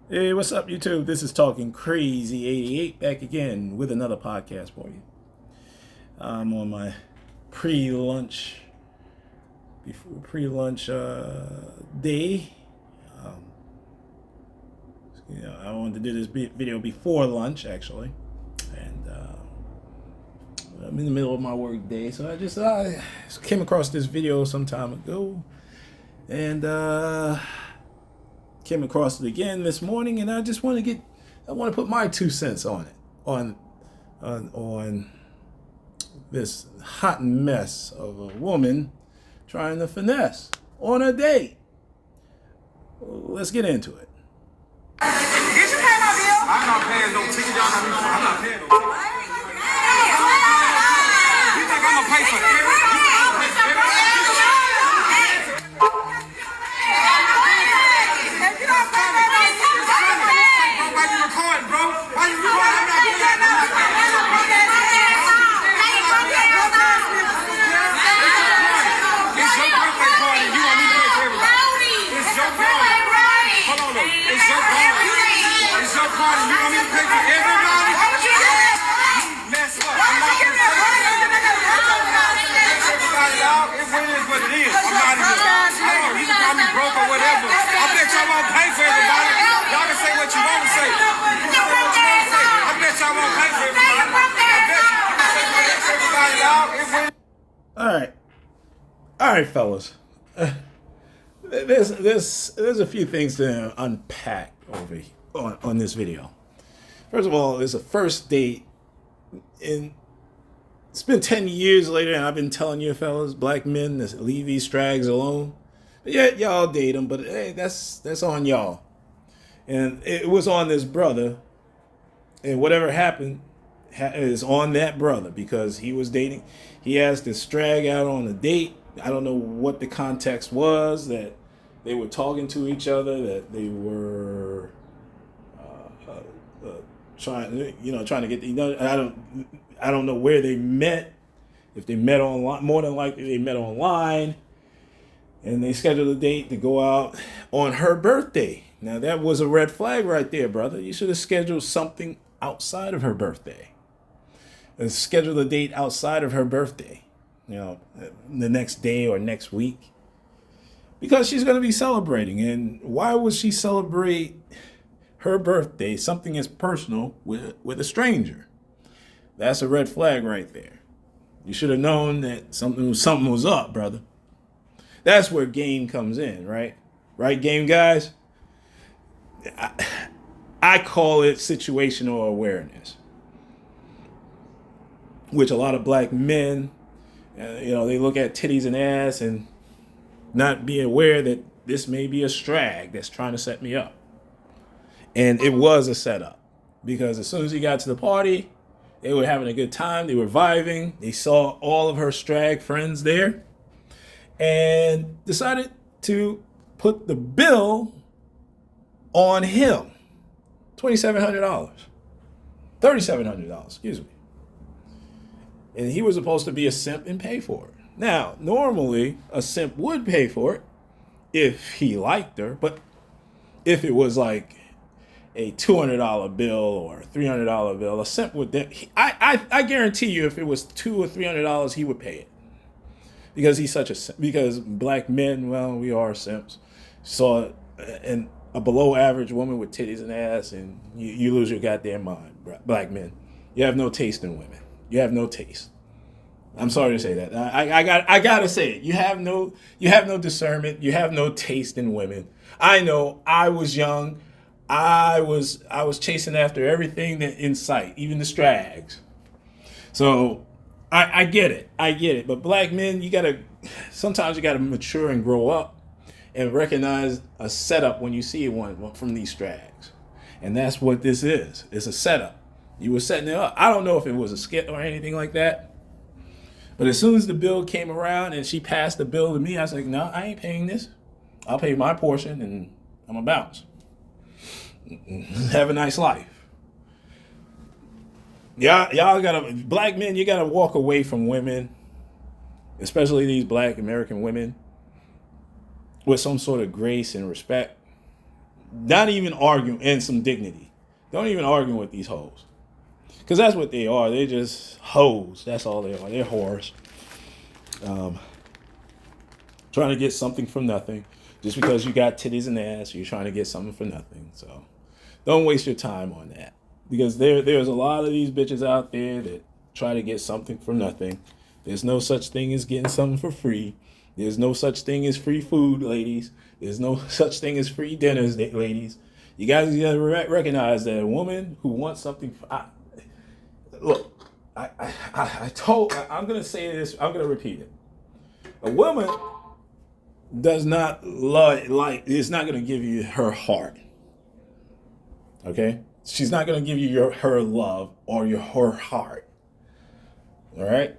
Hey, what's up, YouTube? This is Talking Crazy 88 back again with another podcast for you. I'm on my pre-lunch, before pre-lunch day. Um, I wanted to do this video before lunch, actually, and I'm in the middle of my work day, so I came across this video some time ago, and came across it again this morning, and I want to put my 2 cents on it, on this hot mess of a woman trying to finesse on a date. Let's get into it. Did you pay my bill? I'm not paying no ticket. I'm not paying no ticket. You think I'm gonna pay for everything? All right, fellas. There's a few things to unpack on this video. First of all, it's a first date, and it's been 10 years later, and I've been telling you, fellas, black men, to leave these strags alone. But yet y'all date them, but hey, that's on y'all. And it was on this brother, and whatever happened is on that brother, because he was dating. He asked this strag out on a date. I don't know what the context was, that they were talking to each other, that they were trying to get. I don't know where they met. If they met online, more than likely they met online, and they scheduled a date to go out on her birthday. Now that was a red flag right there, brother. You should have scheduled something outside of her birthday. And schedule a date outside of her birthday, the next day or next week, because she's going to be celebrating. And why would she celebrate her birthday, something as personal, with a stranger? That's a red flag right there. You should have known that something was up, brother. That's where game comes in, right? Right, game guys? I call it situational awareness, which a lot of black men, they look at titties and ass and not be aware that this may be a strag that's trying to set me up. And it was a setup, because as soon as he got to the party, they were having a good time. They were vibing. They saw all of her strag friends there and decided to put the bill on him. $2,700. $3,700, excuse me. And he was supposed to be a simp and pay for it. Now, normally, a simp would pay for it if he liked her. But if it was like a $200 bill or a $300 bill, a simp would. I guarantee you, if it was $200 or $300, he would pay it, because he's such a simp. Because black men, well, we are simps. Saw a below average woman with titties and ass, and you lose your goddamn mind. Black men, you have no taste in women. You have no taste. I'm sorry to say that. I gotta say it. You have no discernment. You have no taste in women. I know. I was young. I was chasing after everything that in sight, even the strags. So I get it. I get it. But black men, sometimes you gotta mature and grow up and recognize a setup when you see one from these strags. And that's what this is. It's a setup. You were setting it up. I don't know if it was a skit or anything like that. But as soon as the bill came around and she passed the bill to me, I was like, no, I ain't paying this. I'll pay my portion and I'm going to bounce. Have a nice life. Y'all black men, you gotta walk away from women, especially these black American women, with some sort of grace and respect. not even argue, and some dignity. Don't even argue with these hoes. Because that's what they are. They're just hoes. That's all they are. They're whores. Trying to get something from nothing. Just because you got titties and ass, you're trying to get something for nothing. So don't waste your time on that. Because there's a lot of these bitches out there that try to get something for nothing. There's no such thing as getting something for free. There's no such thing as free food, ladies. There's no such thing as free dinners, ladies. You guys gotta recognize that a woman who wants something. I'm gonna say this. I'm gonna repeat it. A woman does not is not gonna give you her heart. Okay, she's not gonna give you her love or her heart. All right.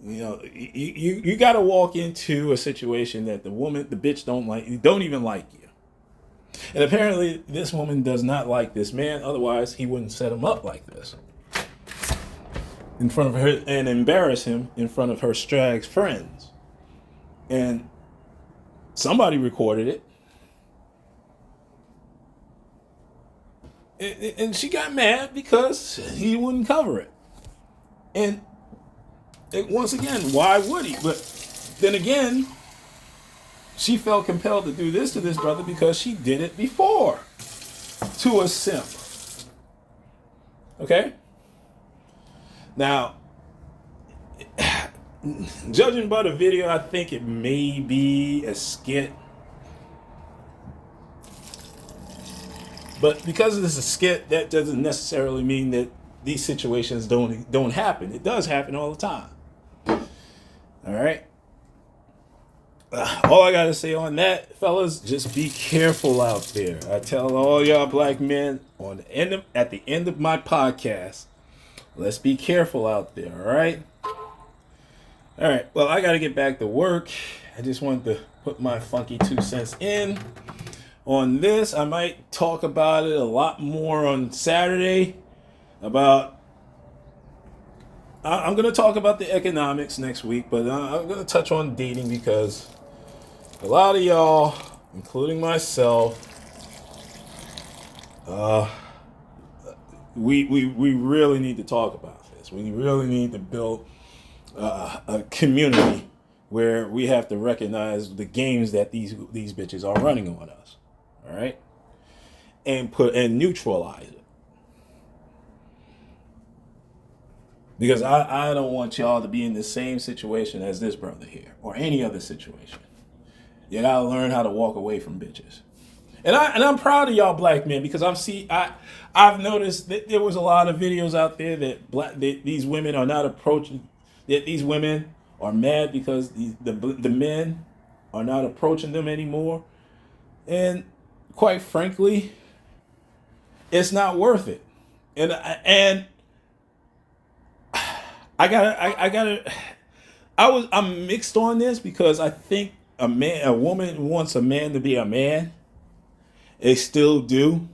You know, you got to walk into a situation that the bitch don't even like you. And apparently this woman does not like this man. Otherwise, he wouldn't set him up like this in front of her and embarrass him in front of her strag's friends. And somebody recorded it. And she got mad because he wouldn't cover it. And once again, why would he? But then again, she felt compelled to do this to this brother because she did it before to a simp. Okay? Now, judging by the video, I think it may be a skit. But because this is a skit, that doesn't necessarily mean that these situations don't happen. It does happen all the time. All right. All I gotta say on that, fellas, just be careful out there. I tell all y'all black men at the end of my podcast, let's be careful out there. All right. All right. Well, I gotta get back to work. I just wanted to put my funky 2 cents in on this. I might talk about it a lot more on Saturday. I'm going to talk about the economics next week, but I'm going to touch on dating because a lot of y'all, including myself, we really need to talk about this. We really need to build a community where we have to recognize the games that these bitches are running on us, all right, and neutralize it. Because I don't want y'all to be in the same situation as this brother here or any other situation. You gotta learn how to walk away from bitches. And I'm proud of y'all black men because I've noticed that there was a lot of videos out there that these women are not approaching, that these women are mad because the men are not approaching them anymore. And quite frankly, it's not worth it. And I'm mixed on this because I think a woman wants a man to be a man. They still do,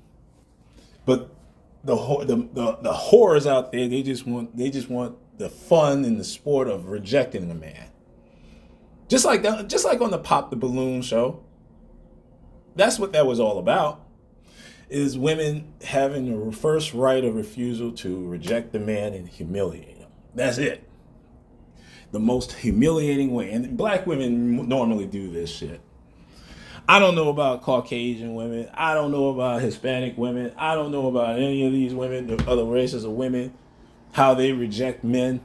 but the whores out there, they just want the fun and the sport of rejecting a man. Just like on the Pop the Balloon show. That's what that was all about. Is women having the first right of refusal to reject the man and humiliate him. That's it. The most humiliating way. And black women normally do this shit. I don't know about Caucasian women. I don't know about Hispanic women. I don't know about any of these women, the other races of women, how they reject men.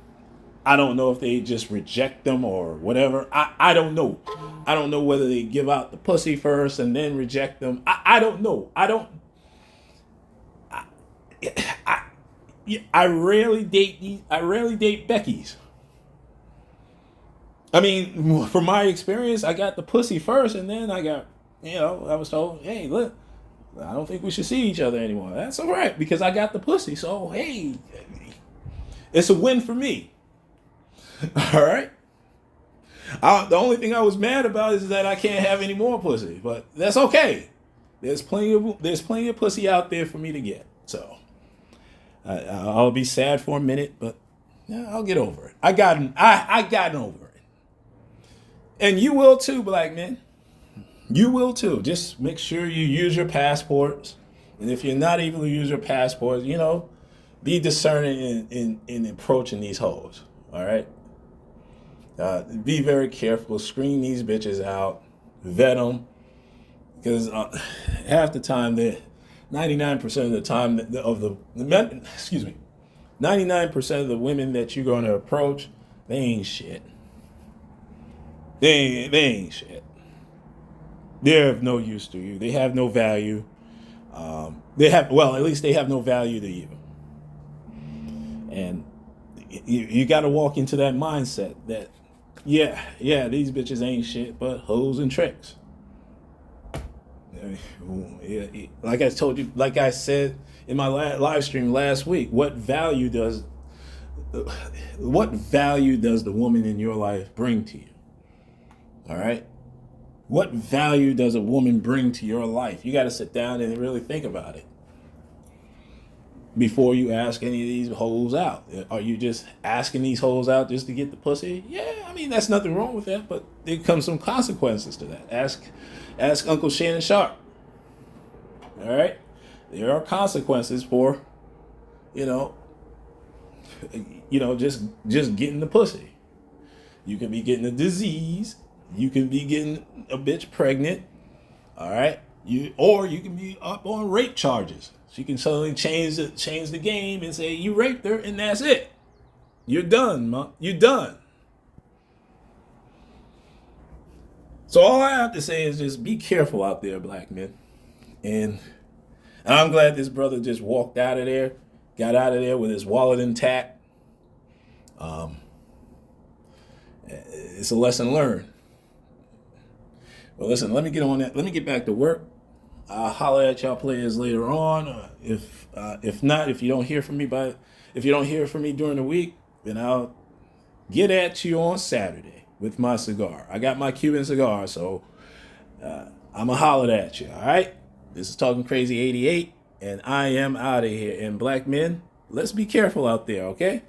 I don't know if they just reject them or whatever. I don't know. I don't know whether they give out the pussy first and then reject them. I don't know. I rarely date Becky's. I mean, from my experience, I got the pussy first, and then I was told, hey, look, I don't think we should see each other anymore. That's all right, because I got the pussy, so, hey, it's a win for me. All right? The only thing I was mad about is that I can't have any more pussy, but that's okay. There's plenty of pussy out there for me to get, so I'll be sad for a minute, but yeah, I'll get over it. I gotten over it. And you will too, black men. You will too. Just make sure you use your passports. And if you're not able to use your passports, be discerning in approaching these hoes. All right. Be very careful. Screen these bitches out. Vet them. Because half the time, 99% of the time of the men, 99% of the women that you're going to approach, they ain't shit. They ain't shit. They're of no use to you. They have no value. At least they have no value to you. And you got to walk into that mindset that, these bitches ain't shit but hoes and tricks. Like I told you, like I said in my live stream last week, what value does the woman in your life bring to you? All right? What value does a woman bring to your life? You got to sit down and really think about it before you ask any of these hoes out. Are you just asking these hoes out just to get the pussy? Yeah, I mean, that's nothing wrong with that, but there comes some consequences to that. Ask Uncle Shannon Sharp. All right? There are consequences for, just getting the pussy. You can be getting a disease. You can be getting a bitch pregnant. All right? You can be up on rape charges. She can suddenly change the game and say you raped her and that's it. You're done, Mom. You're done. So all I have to say is just be careful out there, black men. And I'm glad this brother just walked out of there, got out of there with his wallet intact. It's a lesson learned. Well, listen, let me get on that. Let me get back to work. I'll holler at y'all players later on. If not, if you don't hear from me during the week, then I'll get at you on Saturday with my cigar. I got my Cuban cigar, so I'm going to holler at you, all right? This is Talking Crazy 88, and I am out of here. And black men, let's be careful out there, okay?